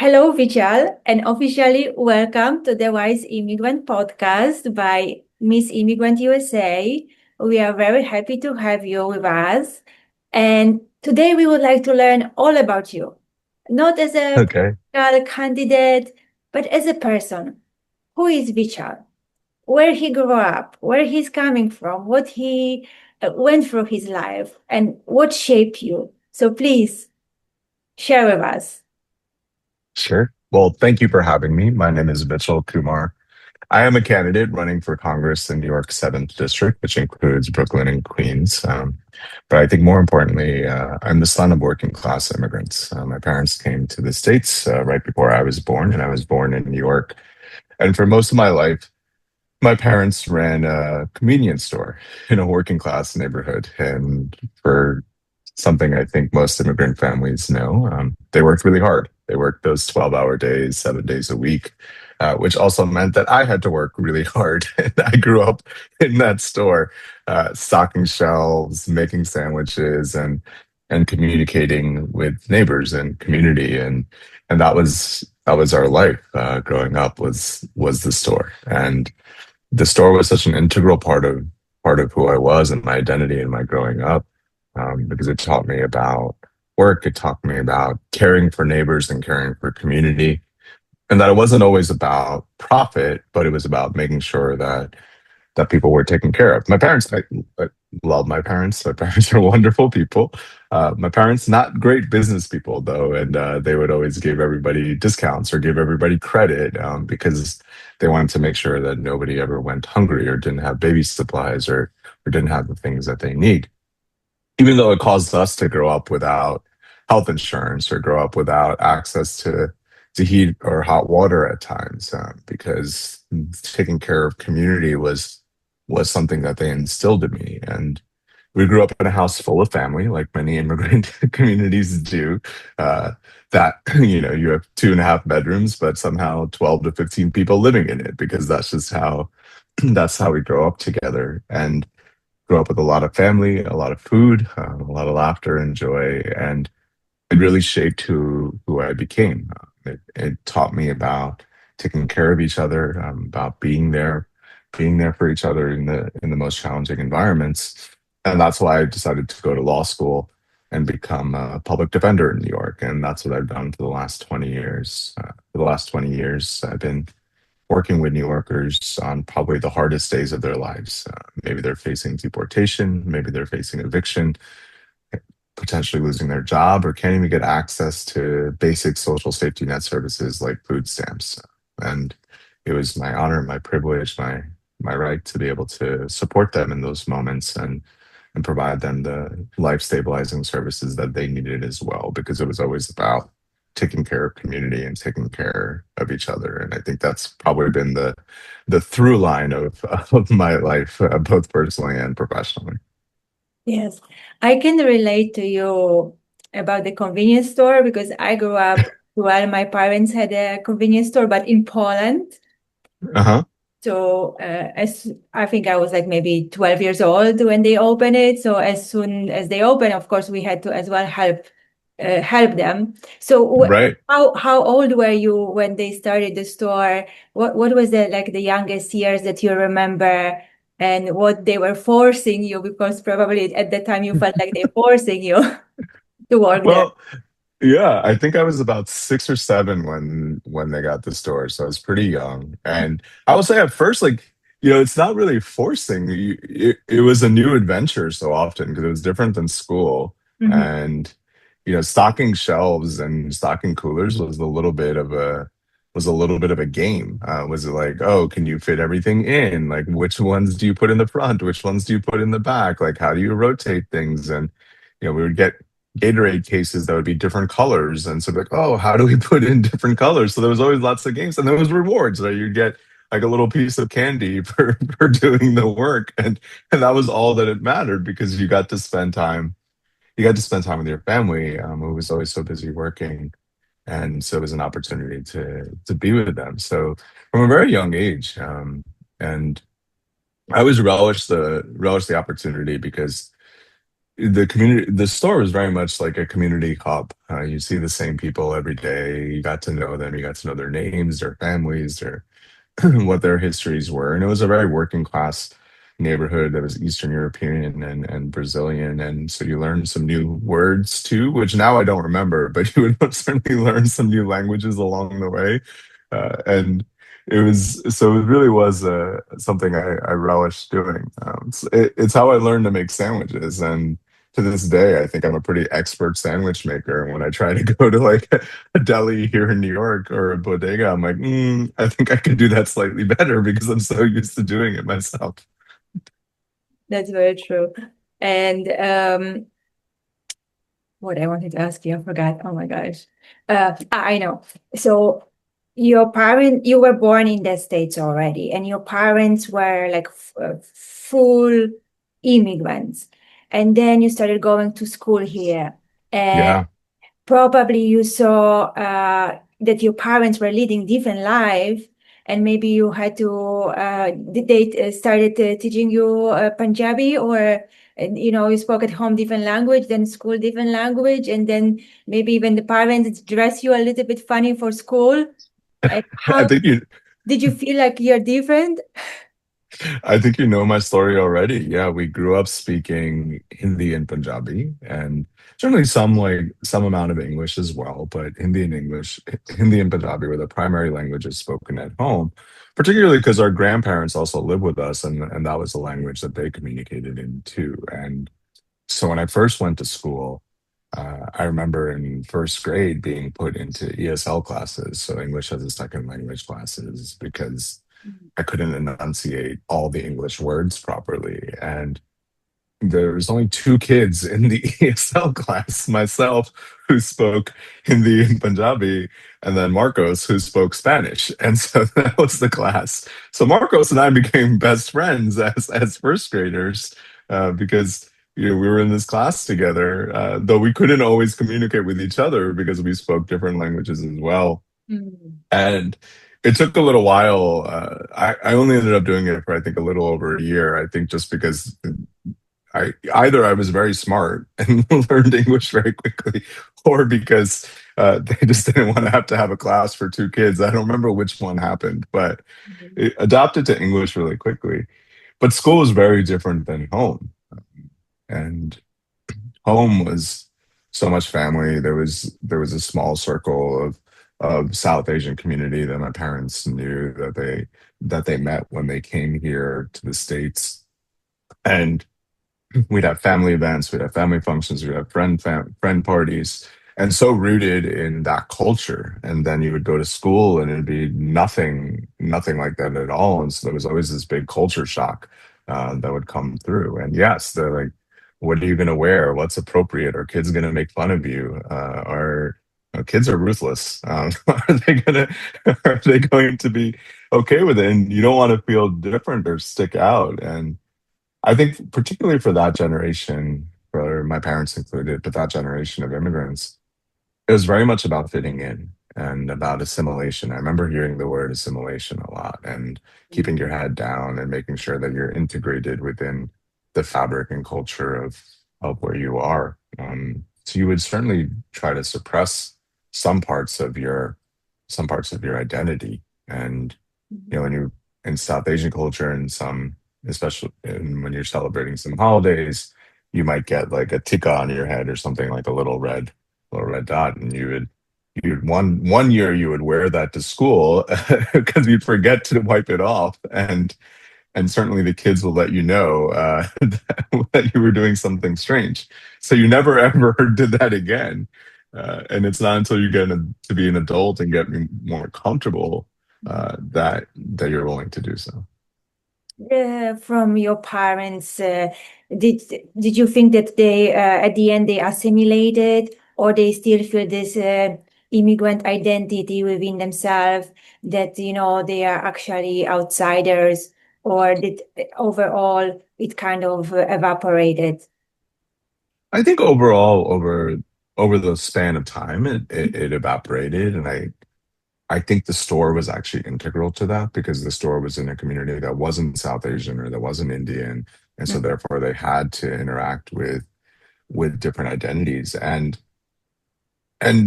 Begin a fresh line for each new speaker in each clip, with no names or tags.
Hello, Vichal, and officially welcome to the WISE Immigrant Podcast by Miss Immigrant USA. We are very happy to have you with us. And today we would like to learn all about you, not as a
Okay,
political candidate, but as a person. Who is Vichal? Where he grew up, where he's coming from, what he went through his life, and what shaped you. So please share with us.
sure. Well, thank you for having me. My name is Vichal Kumar. I am a candidate running for Congress in New York's 7th District, which includes Brooklyn and Queens. But I think more importantly, I'm the son of working class immigrants. My parents came to the States right before I was born, and I was born in New York. And for most of my life, my parents ran a convenience store in a working class neighborhood. And for something I think most immigrant families know, they worked really hard. They worked those 12-hour days, 7 days a week, which also meant that I had to work really hard. And I grew up in that store, stocking shelves, making sandwiches, and communicating with neighbors and community. And that was our life growing up was the store. And the store was such an integral part of who I was and my identity and my growing up, because it taught me about work. It taught me about caring for neighbors and caring for community, and that it wasn't always about profit, but it was about making sure that people were taken care of. I love my parents. My parents are wonderful people. My parents, not great business people though, and they would always give everybody discounts or give everybody credit because they wanted to make sure that nobody ever went hungry or didn't have baby supplies or didn't have the things that they need. Even though it caused us to grow up without health insurance or grow up without access to heat or hot water at times, because taking care of community was something that they instilled in me. And we grew up in a house full of family, like many immigrant communities do. That you have 2.5 bedrooms, but somehow 12 to 15 people living in it, because that's just how that's how we grow up together. And grew up with a lot of family, a lot of food, a lot of laughter and joy, and it really shaped who I became. It taught me about taking care of each other, about being there for each other in the most challenging environments, and that's why I decided to go to law school and become a public defender in New York, and that's what I've done for the last 20 years. For the last 20 years, I've been working with New Yorkers on probably the hardest days of their lives. Maybe they're facing deportation, maybe they're facing eviction, potentially losing their job, or can't even get access to basic social safety net services like food stamps. And it was my honor, my privilege, my right to be able to support them in those moments and provide them the life stabilizing services that they needed as well, because it was always about taking care of community and taking care of each other. And I think that's probably been the through line of my life, both personally and professionally.
Yes, I can relate to you about the convenience store because I grew up while my parents had a convenience store, but in Poland.
Uh-huh.
So as I think I was like maybe 12 years old when they opened it. So as soon as they opened, of course, we had to as well help them. So
Right.
how old were you when they started the store? What was the youngest years that you remember, and what they were forcing you, because probably at the time you felt like they're forcing you to work there.
Well, yeah, I think I was about 6 or 7 when they got the store, so I was pretty young. And I will say at first, like, it's not really forcing. It was a new adventure so often because it was different than school.
Mhm.
And stocking shelves and stocking coolers was a little bit of a game. Was it like, oh, can you fit everything in? Like, which ones do you put in the front? Which ones do you put in the back? Like, how do you rotate things? And we would get Gatorade cases that would be different colors. And so like, oh, how do we put in different colors? So there was always lots of games, and there was rewards. Right? You'd get like a little piece of candy for doing the work. And that was all that it mattered, because you got to spend time with your family, who was always so busy working. And so it was an opportunity to be with them. So from a very young age, and I always relish the opportunity, because the store was very much like a community hub. You see the same people every day. You got to know them. You got to know their names, their families, their what their histories were. And it was a very working class neighborhood that was Eastern European and Brazilian. And so you learned some new words too, which now I don't remember, but you would certainly learn some new languages along the way. And it really was something I relished doing. It's how I learned to make sandwiches. And to this day, I think I'm a pretty expert sandwich maker. And when I try to go to like a deli here in New York or a bodega, I'm like, I think I could do that slightly better because I'm so used to doing it myself.
That's very true. And what I wanted to ask you, I forgot. Oh my gosh. I know. So you were born in the States already, and your parents were like full immigrants. And then you started going to school here. And
Yeah.
probably you saw that your parents were leading different life, and maybe you had to did they started teaching you Punjabi, or you spoke at home different language, then school different language, and then maybe even the parents dress you a little bit funny for school. And
I
how
think you
did you feel like you're different?
I think you know my story already. Yeah, we grew up speaking Hindi and Punjabi, and certainly some amount of English as well. But Hindi and Punjabi were the primary languages spoken at home, particularly because our grandparents also lived with us, and that was the language that they communicated in too. And so when I first went to school, I remember in first grade being put into ESL classes, so English as a second language classes, because I couldn't enunciate all the English words properly. And there was only two kids in the ESL class, myself, who spoke Hindi and Punjabi, and then Marcos, who spoke Spanish. And so that was the class. So Marcos and I became best friends as first graders because we were in this class together, though we couldn't always communicate with each other because we spoke different languages as well.
Mm.
And it took a little while. I only ended up doing it for I think a little over a year. I think just because I was very smart and learned English very quickly, or because they just didn't want to have a class for two kids. I don't remember which one happened, but it adapted to English really quickly. But school was very different than home, and home was so much family. There was a small circle of South Asian community that my parents knew that they met when they came here to the States. And we'd have family events, we'd have family functions, we'd have friend parties, and so rooted in that culture. And then you would go to school, and it'd be nothing like that at all. And so there was always this big culture shock that would come through. And yes, they're like, "What are you going to wear? What's appropriate? Are kids going to make fun of you? Are kids are ruthless? Are they going to be okay with it?" And you don't want to feel different or stick out. And I think particularly for that generation, for my parents included, but that generation of immigrants, it was very much about fitting in and about assimilation. I remember hearing the word assimilation a lot and keeping your head down and making sure that you're integrated within the fabric and culture of where you are. So you would certainly try to suppress some parts of your some parts of your identity. And when you're in South Asian culture and especially when you're celebrating some holidays, you might get like a tikka on your head or something like a little red dot, and you'd one year you would wear that to school because you'd forget to wipe it off, and certainly the kids will let you know that you were doing something strange. So you never ever did that again. And it's not until you to be an adult and get more comfortable that you're willing to do so.
From your parents, did did you think that they at the end they assimilated, or they still feel this immigrant identity within themselves, that they are actually outsiders, or did overall it kind of evaporated?
I think overall, over the span of time, it evaporated, and I think the store was actually integral to that because the store was in a community that wasn't South Asian or that wasn't Indian, and so therefore they had to interact with with different identities. And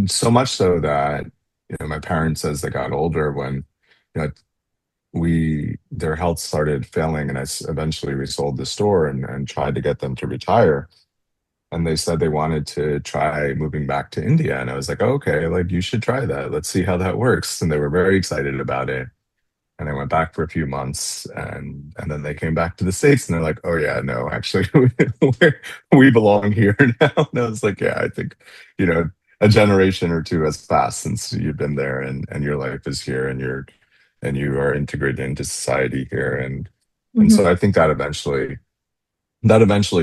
so much so that, my parents, as they got older, when, you know, their health started failing, and eventually we sold the store and tried to get them to retire. And they said they wanted to try moving back to India. And I was like, oh, okay, like you should try that. Let's see how that works. And they were very excited about it. And I went back for a few months, and then they came back to the States, and they're like, oh yeah, no, actually we belong here now. And I was like, yeah, I think, you know, a generation or two has passed since you've been there, and your life is here, and you are integrated into society here. And
Mhm.
so I think that eventually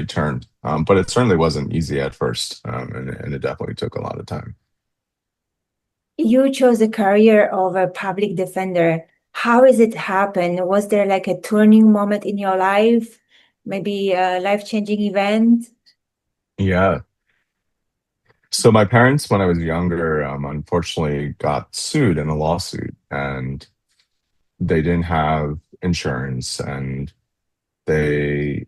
turned. But it certainly wasn't easy at first. And it definitely took a lot of time.
You chose the career of a public defender. How is it happen? Was there like a turning moment in your life? Maybe a life-changing event?
Yeah. So my parents, when I was younger, unfortunately got sued in a lawsuit, and they didn't have insurance, and they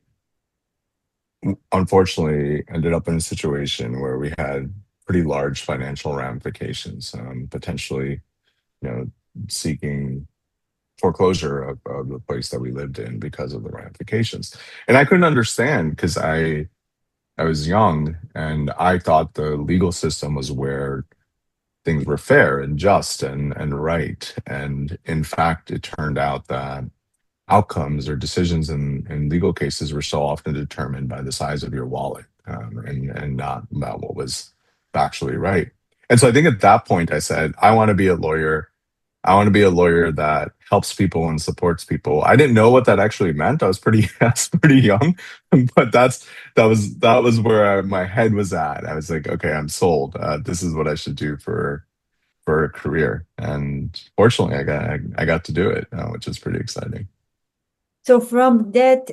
unfortunately ended up in a situation where we had pretty large financial ramifications, potentially, you know, seeking foreclosure of the place that we lived in because of the ramifications. And I couldn't understand, because I was young, and I thought the legal system was where things were fair and just and right. And in fact, it turned out that outcomes or decisions in legal cases were so often determined by the size of your wallet, and not about what was factually right. And so I think at that point I said, I want to be a lawyer. I want to be a lawyer that helps people and supports people. I didn't know what that actually meant. I was pretty young, but that was where my head was at. I was like, okay, I'm sold. This is what I should do for a career. And fortunately, I got to do it, which is pretty exciting.
So from that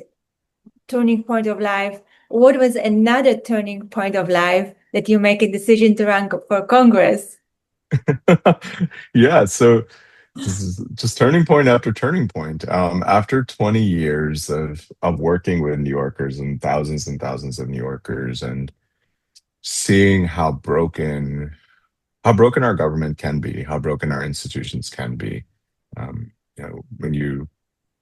turning point of life, what was another turning point of life that you make a decision to run for Congress?
Yeah, so this is just turning point after turning point. After 20 years of working with New Yorkers and thousands of New Yorkers, and seeing how broken our government can be, how broken our institutions can be. When you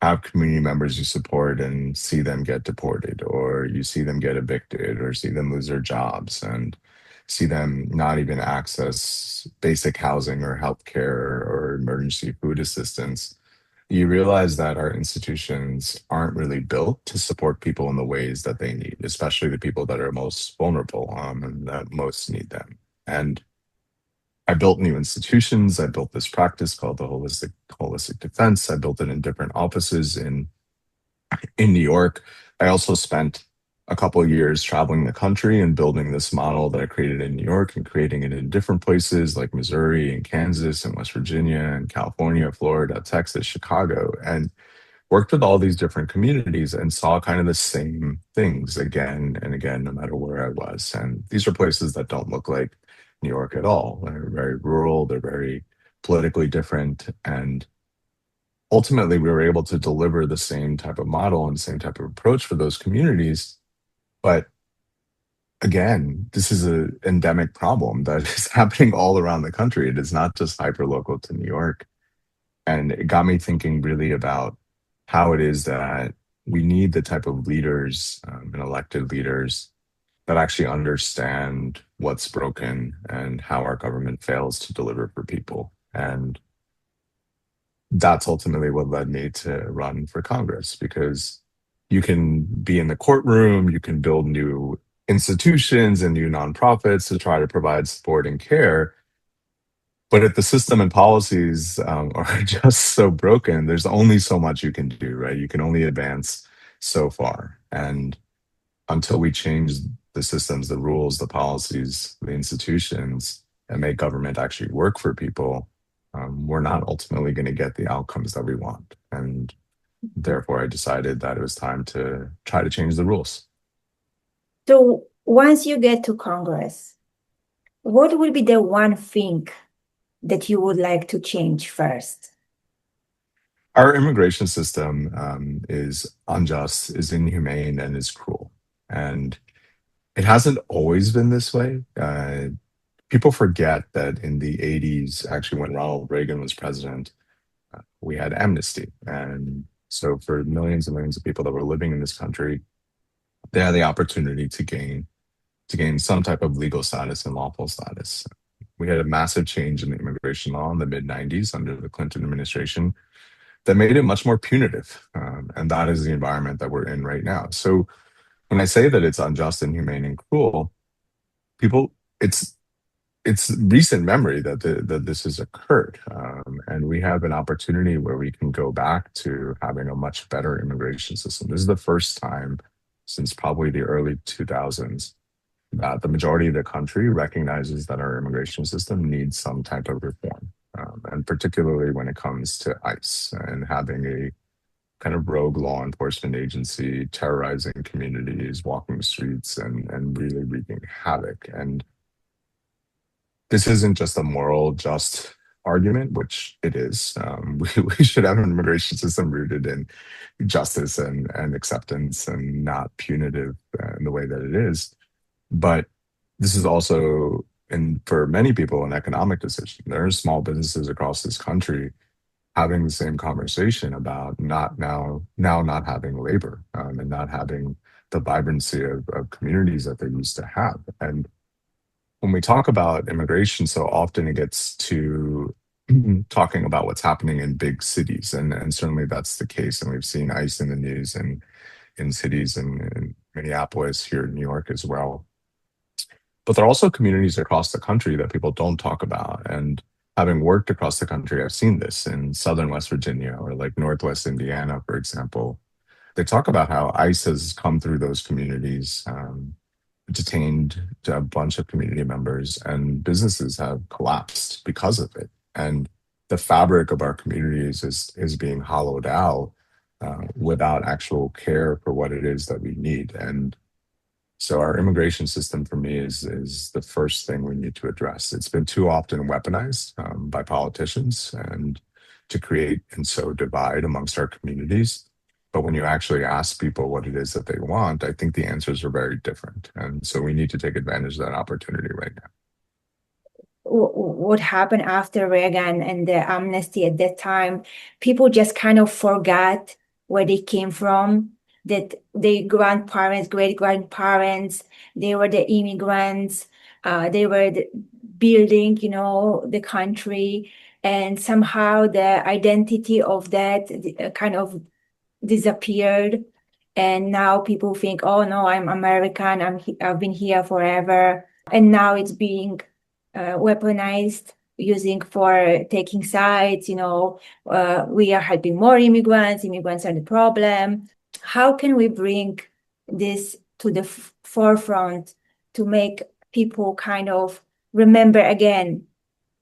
have community members you support and see them get deported, or you see them get evicted, or see them lose their jobs, and see them not even access basic housing or healthcare or emergency food assistance, you realize that our institutions aren't really built to support people in the ways that they need, especially the people that are most vulnerable, and that most need them. And I built new institutions. I built this practice called the holistic defense. I built it in different offices in New York. I also spent a couple of years traveling the country and building this model that I created in New York and creating it in different places like Missouri and Kansas and West Virginia and California, Florida, Texas, Chicago, and worked with all these different communities and saw kind of the same things again and again, no matter where I was. And these are places that don't look like New York at all. They're very rural, they're very politically different. And ultimately, we were able to deliver the same type of model and same type of approach for those communities. But again, this is an endemic problem that is happening all around the country. It is not just hyper local to New York. And it got me thinking really about how it is that we need the type of leaders, and elected leaders, that actually understand what's broken and how our government fails to deliver for people. And that's ultimately what led me to run for Congress, because you can be in the courtroom, you can build new institutions and new nonprofits to try to provide support and care. But if the system and policies, are just so broken, there's only so much you can do, right? You can only advance so far. And until we change the systems, the rules, the policies, the institutions, and make government actually work for people, we're not ultimately going to get the outcomes that we want. And therefore, I decided that it was time to try to change the rules.
So once you get to Congress, what would be the one thing that you would like to change first?
Our immigration system, is unjust, is inhumane, and is cruel. And It hasn't always been this way. People forget that in the 80s, actually, when Ronald Reagan was president, we had amnesty. And so for millions and millions of people that were living in this country, they had the opportunity to gain some type of legal status and lawful status. We had a massive change in the immigration law in the mid 90s under the Clinton administration that made it much more punitive. And that is the environment that we're in right now. So when I say that it's unjust, inhumane, and cruel, people, it's recent memory that that this has occurred, and we have an opportunity where we can go back to having a much better immigration system. This is the first time since probably the early 2000s that the majority of the country recognizes that our immigration system needs some type of reform, and particularly when it comes to ICE and having a kind of rogue law enforcement agency terrorizing communities, walking the streets, and really wreaking havoc. And this isn't just a moral just argument, which it is. We should have an immigration system rooted in justice and acceptance and not punitive in the way that it is. But this is also, and for many people, an economic decision. There are small businesses across this country having the same conversation about now not having labor, and not having the vibrancy of communities that they used to have. And when we talk about immigration, so often it gets to talking about what's happening in big cities, and certainly that's the case. And we've seen ICE in the news and in cities in Minneapolis, here in New York as well. But there are also communities across the country that people don't talk about. And having worked across the country, I've seen this in southern West Virginia or like Northwest Indiana, for example. They talk about how ICE has come through those communities, detained a bunch of community members, and businesses have collapsed because of it. And the fabric of our communities is being hollowed out, without actual care for what it is that we need. And so our immigration system for me is the first thing we need to address. It's been too often weaponized, by politicians and to create and sow divide amongst our communities. But when you actually ask people what it is that they want, I think the answers are very different. And so we need to take advantage of that opportunity right now.
What happened after Reagan and the amnesty at that time, people just kind of forgot where they came from, that their grandparents, great grandparents, they were the immigrants, they were building, the country, and somehow the identity of that kind of disappeared. And now people think, oh no, I'm American, I've been here forever. And now it's being weaponized, using for taking sides, we are helping more immigrants are the problem. How can we bring this to the forefront to make people kind of remember again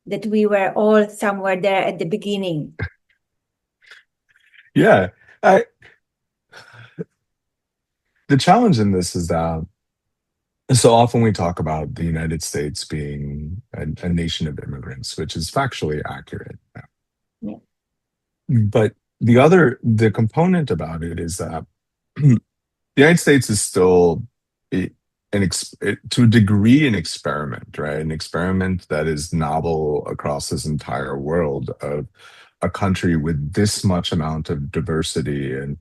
that we were all somewhere there at the beginning?
Yeah. The challenge in this is that so often we talk about the United States being a nation of immigrants, which is factually accurate.
Yeah.
But the component about it is that the United States is still to a degree an experiment, right? An experiment that is novel across this entire world of a country with this much amount of diversity and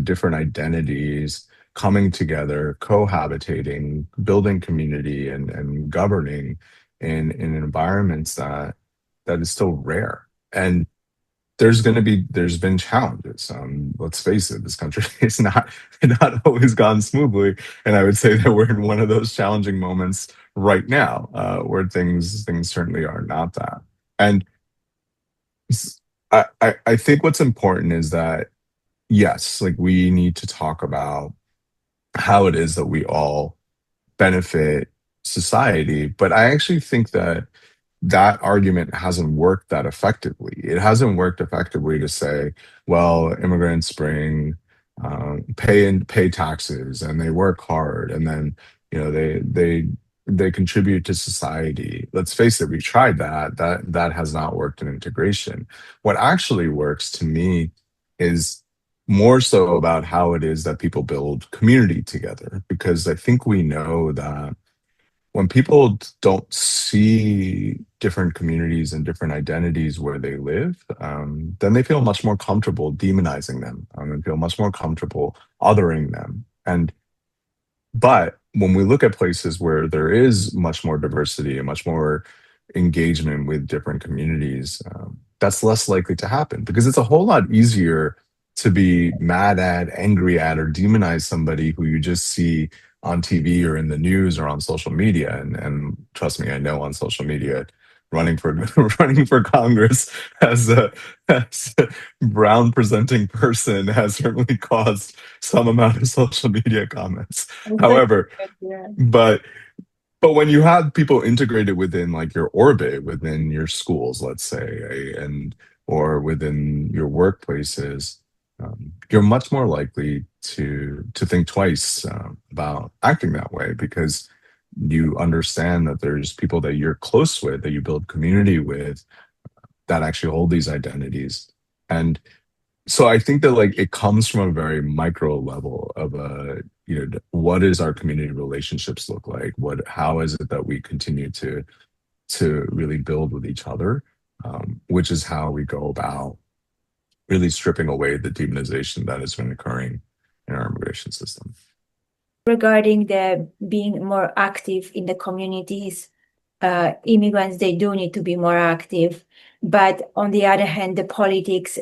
different identities coming together, cohabitating, building community and governing in environments that is still rare. And there's been challenges. Let's face it, this country is not always gone smoothly. And I would say that we're in one of those challenging moments right now, where things certainly are not that. And I think what's important is that, yes, like we need to talk about how it is that we all benefit society. But I actually think that argument hasn't worked that effectively. It hasn't worked effectively to say, well, immigrants bring pay taxes and they work hard, and then they contribute to society. Let's face it, we tried that has not worked in integration. What actually works to me is more so about how it is that people build community together. Because I think we know that when people don't see different communities and different identities where they live, then they feel much more comfortable demonizing them, and feel much more comfortable othering them. But when we look at places where there is much more diversity and much more engagement with different communities, that's less likely to happen because it's a whole lot easier to be mad at, angry at, or demonize somebody who you just see on TV or in the news or on social media. And trust me, I know on social media, running for running for Congress as a brown presenting person has certainly caused some amount of social media comments.
That's
However,
good, yeah.
but but when you have people integrated within like your orbit, within your schools, let's say, and or within your workplaces, you're much more likely to think twice about acting that way because you understand that there's people that you're close with, that you build community with, that actually hold these identities. And so I think that like it comes from a very micro level of what is our community relationships look like? How is it that we continue to really build with each other? Which is how we go about really stripping away the demonization that has been occurring in our immigration system.
Regarding the being more active in the communities, immigrants, they do need to be more active. But on the other hand, the politics,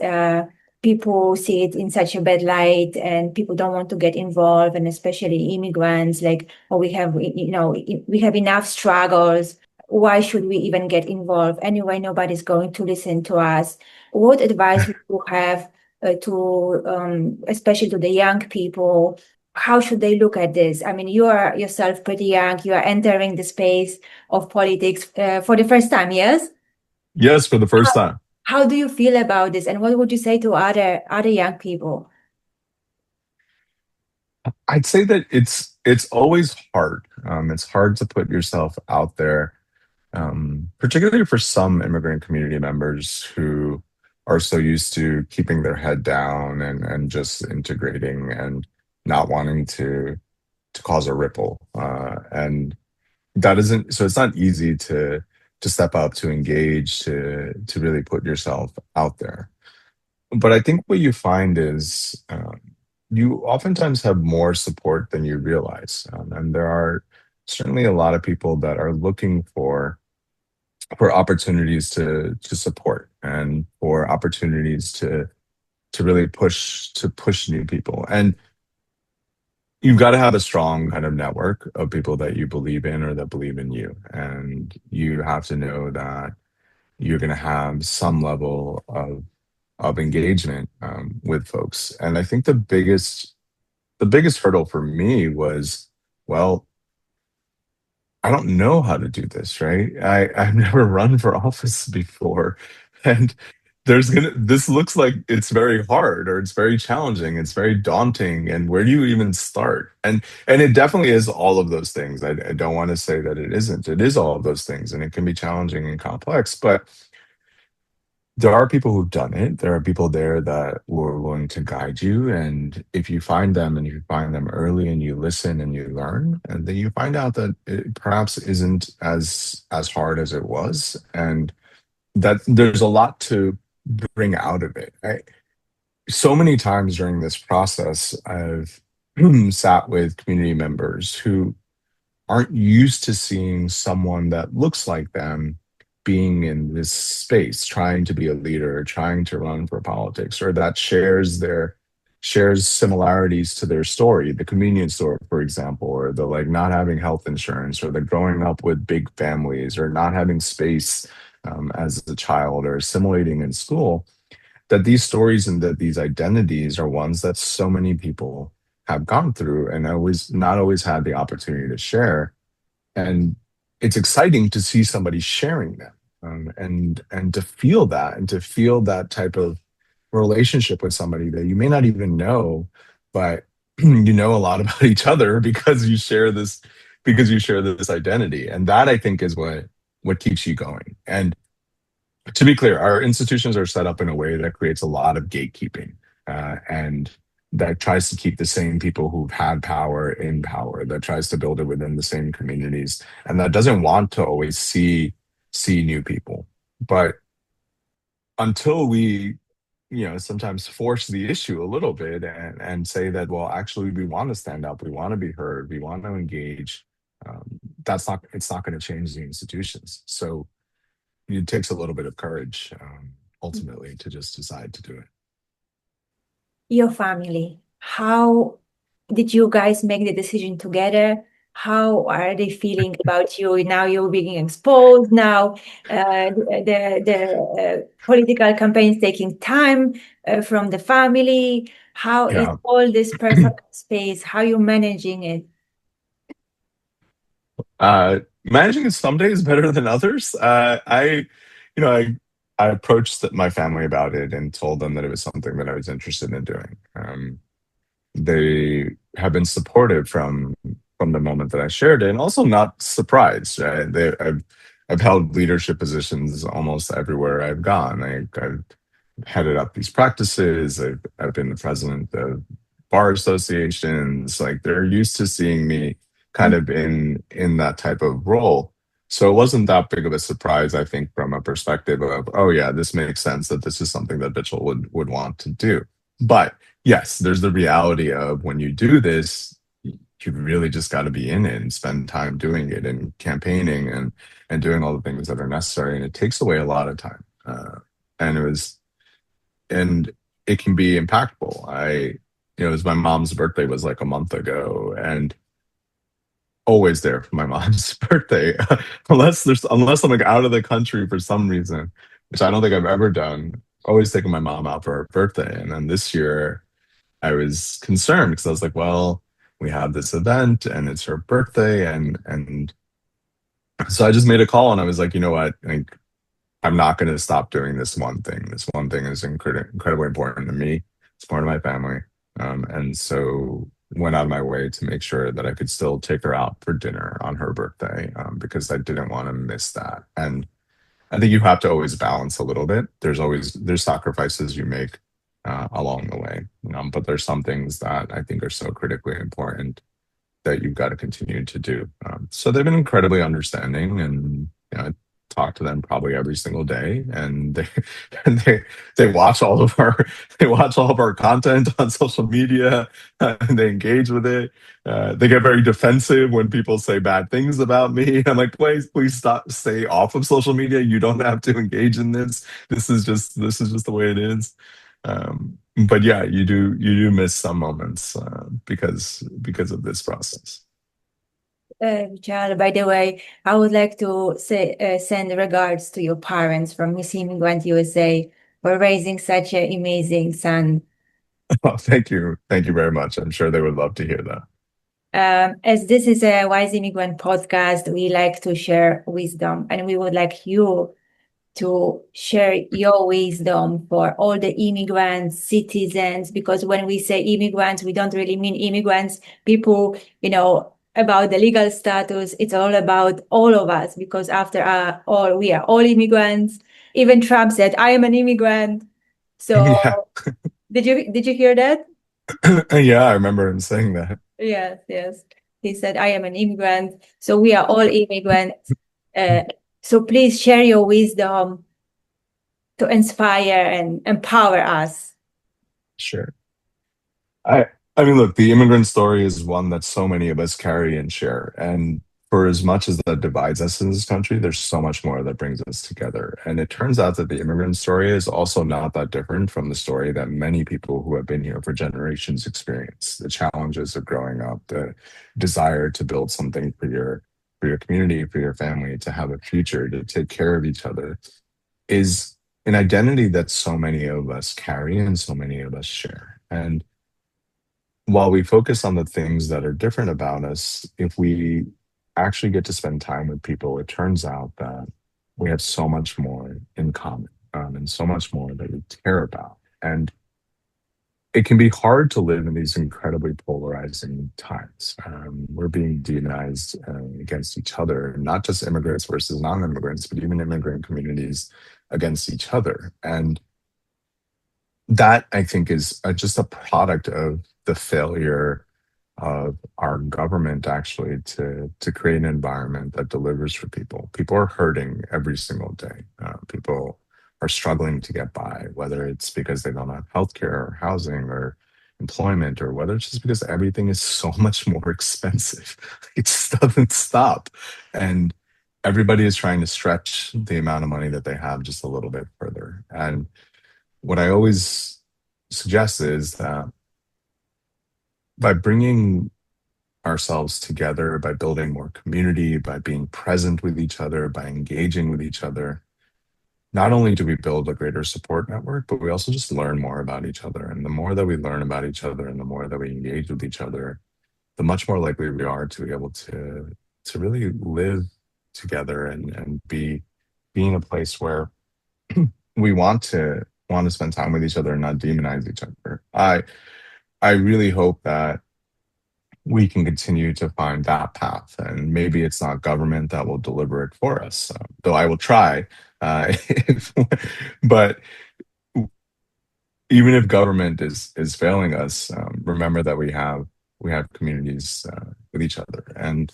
people see it in such a bad light and people don't want to get involved. And especially immigrants, like, oh, we have enough struggles. Why should we even get involved? Anyway, nobody's going to listen to us. What advice would you have especially to the young people? How should they look at this? I mean, you are yourself pretty young. You are entering the space of politics for the first time, yes?
Yes, for the first time.
How do you feel about this? And what would you say to other young people?
I'd say that it's always hard. It's hard to put yourself out there, particularly for some immigrant community members who are so used to keeping their head down and just integrating and not wanting to cause a ripple. And that isn't so it's not easy to step up, to engage, to really put yourself out there. But I think what you find is you oftentimes have more support than you realize, and there are certainly a lot of people that are looking for opportunities to support and for opportunities to really push new people. And you've got to have a strong kind of network of people that you believe in or that believe in you. And you have to know that you're going to have some level of engagement with folks. And I think the biggest hurdle for me was, well, I don't know how to do this, right? I've never run for office before. And this looks like it's very hard or it's very challenging, it's very daunting. And where do you even start? And it definitely is all of those things. I don't want to say that it isn't. It is all of those things, and it can be challenging and complex, but there are people who've done it. There are people there that were willing to guide you. And if you find them and you find them early and you listen and you learn, and then you find out that it perhaps isn't as hard as it was. And that there's a lot to bring out of it. So many times during this process, I've sat with community members who aren't used to seeing someone that looks like them being in this space, trying to be a leader, trying to run for politics, or that shares similarities to their story, the convenience store, for example, or the like not having health insurance, or the growing up with big families, or not having space as a child, or assimilating in school. That these stories and that these identities are ones that so many people have gone through and always not always had the opportunity to share. And it's exciting to see somebody sharing them, and to feel that type of relationship with somebody that you may not even know, but you know a lot about each other because you share this identity. And that, I think, is what keeps you going. And to be clear, our institutions are set up in a way that creates a lot of gatekeeping. and that tries to keep the same people who've had power in power, that tries to build it within the same communities, and that doesn't want to always see new people. But until we, sometimes force the issue a little bit and say that, well, actually, we want to stand up, we want to be heard, we want to engage, it's not going to change the institutions. So it takes a little bit of courage, ultimately, to just decide to do it.
Your family, how did you guys make the decision together? How are they feeling about you now? You're being exposed now. The political campaign is taking time from the family. How is
Yeah.
all this personal space? How you managing it?
Managing it some days better than others. You know, I approached my family about it and told them that it was something that I was interested in doing. They have been supportive from the moment that I shared it, and also not surprised. I've held leadership positions almost everywhere I've gone. I've headed up these practices. I've been the president of bar associations. Like, they're used to seeing me kind of in that type of role. So it wasn't that big of a surprise, I think, from a perspective of, oh yeah, this makes sense that this is something that Mitchell would want to do. But yes, there's the reality of when you do this, you really just got to be in it and spend time doing it and campaigning and doing all the things that are necessary, and it takes away a lot of time. And and it can be impactful. It was my mom's birthday was like a month ago, and always there for my mom's birthday, unless I'm like out of the country for some reason, which I don't think I've ever done. Always taking my mom out for her birthday, and then this year I was concerned because I was like, well, we have this event and it's her birthday, and so I just made a call and I was like, you know what, like, I'm not going to stop doing this one thing. This one thing is incredibly important to me. It's part of my family. And so went out of my way to make sure that I could still take her out for dinner on her birthday, because I didn't want to miss that. And I think you have to always balance a little bit. There's sacrifices you make along the way, but there's some things that I think are so critically important that you've got to continue to do. So they've been incredibly understanding, and I talk to them probably every single day, and and they watch all of our content on social media, and they engage with it. They get very defensive when people say bad things about me. I'm like, please stop, stay off of social media. You don't have to engage in this. This is just the way it is. But yeah, you do miss some moments because of this process.
Vichal, by the way, I would like to send regards to your parents from Miss Immigrant USA for raising such an amazing son.
Oh, thank you very much. I'm sure they would love to hear that.
As this is a WISE Immigrant podcast, we like to share wisdom, and we would like you to share your wisdom for all the immigrants, citizens, because when we say immigrants, we don't really mean immigrants, people, about the legal status. It's all about all of us, because after all, we are all immigrants. Even Trump said, I am an immigrant. So
Yeah.
did you hear that?
Yeah, I remember him saying that.
Yes, yes. He said, I am an immigrant. So we are all immigrants. Uh, so please share your wisdom to inspire and empower us.
Sure. I I mean, look, the immigrant story is one that so many of us carry and share. And for as much as that divides us in this country, there's so much more that brings us together. And it turns out that the immigrant story is also not that different from the story that many people who have been here for generations experience. The challenges of growing up, the desire to build something for your community, for your family, to have a future, to take care of each other, is an identity that so many of us carry and so many of us share. And while we focus on the things that are different about us, if we actually get to spend time with people, it turns out that we have so much more in common, and so much more that we care about. And it can be hard to live in these incredibly polarizing times. We're being demonized against each other, not just immigrants versus non immigrants, but even immigrant communities against each other. And that I think is just a product of the failure of our government actually to create an environment that delivers for people. People are hurting every single day. People are struggling to get by, whether it's because they don't have healthcare or housing or employment, or whether it's just because everything is so much more expensive. It just doesn't stop. And everybody is trying to stretch the amount of money that they have just a little bit further. And what I always suggest is that by bringing ourselves together, by building more community, by being present with each other, by engaging with each other, not only do we build a greater support network, but we also just learn more about each other. And the more that we learn about each other and the more that we engage with each other, the much more likely we are to be able to really live together and be in a place where we want to spend time with each other and not demonize each other. I really hope that we can continue to find that path. And maybe it's not government that will deliver it for us, though I will try. If, but even if government is failing us, remember that we have communities with each other, and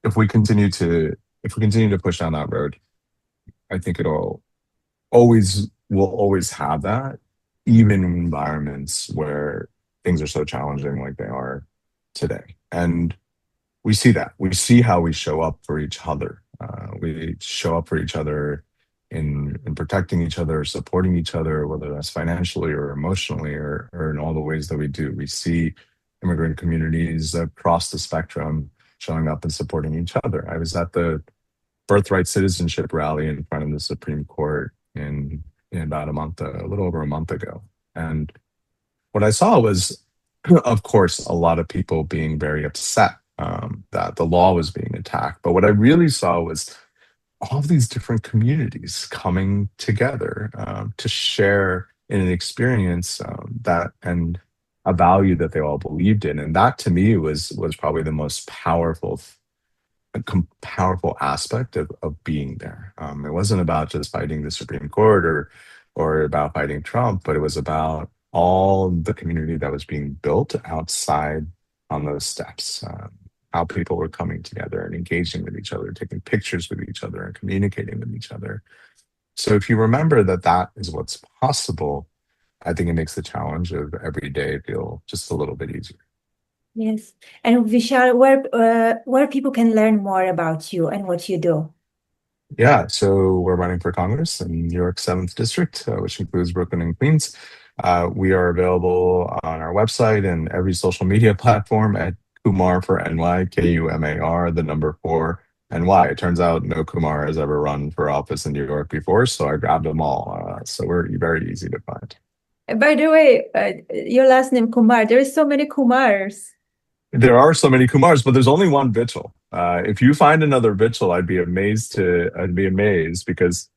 if we continue to if we continue to push down that road, I think it'll always will always have that, even in environments where things are so challenging like they are today. And we see that. We see how we show up for each other. We show up for each other in protecting each other, supporting each other, whether that's financially or emotionally or in all the ways that we do. We see immigrant communities across the spectrum showing up and supporting each other. I was at the birthright citizenship rally in front of the Supreme Court in about a little over a month ago. And what I saw was, of course, a lot of people being very upset that the law was being attacked. But what I really saw was all of these different communities coming together to share in an experience that and a value that they all believed in. And that to me was probably the most powerful aspect of being there. It wasn't about just fighting the Supreme Court or about fighting Trump, but it was about all the community that was being built outside on those steps. How people were coming together and engaging with each other, taking pictures with each other, and communicating with each other. So if you remember that that is what's possible, I think it makes the challenge of every day feel just a little bit easier.
Yes. And Vishal, where people can learn more about you and what you do?
Yeah, so we're running for Congress in New York 7th District, which includes Brooklyn and Queens. We are available on our website and every social media platform at Kumar for NY, Kumar, the number 4, NY. It turns out no Kumar has ever run for office in New York before, so I grabbed them all. So we're very easy to find.
By the way, your last name Kumar, there is so many Kumars.
There are so many Kumars, but there's only one Vichal. If you find another Vichal, I'd be amazed because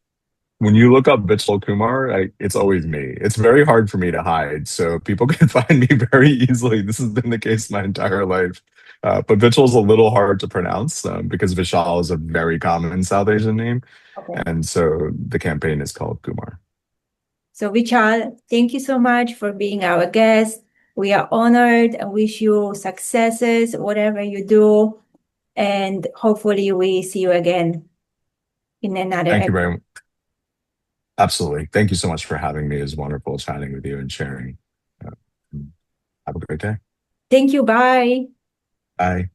when you look up Vichal Kumar, it's always me. It's very hard for me to hide, so people can find me very easily. This has been the case my entire life. But Vichal's a little hard to pronounce because Vishal is a very common South Asian name,
Okay.
and so the campaign is called Kumar.
So Vichal, thank you so much for being our guest. We are honored and wish you successes, whatever you do. And hopefully we see you again in another
Thank you
episode.
very much. Absolutely. Thank you so much for having me. It's wonderful chatting with you and sharing. Uh, have a great day.
Thank you. Bye.
Bye.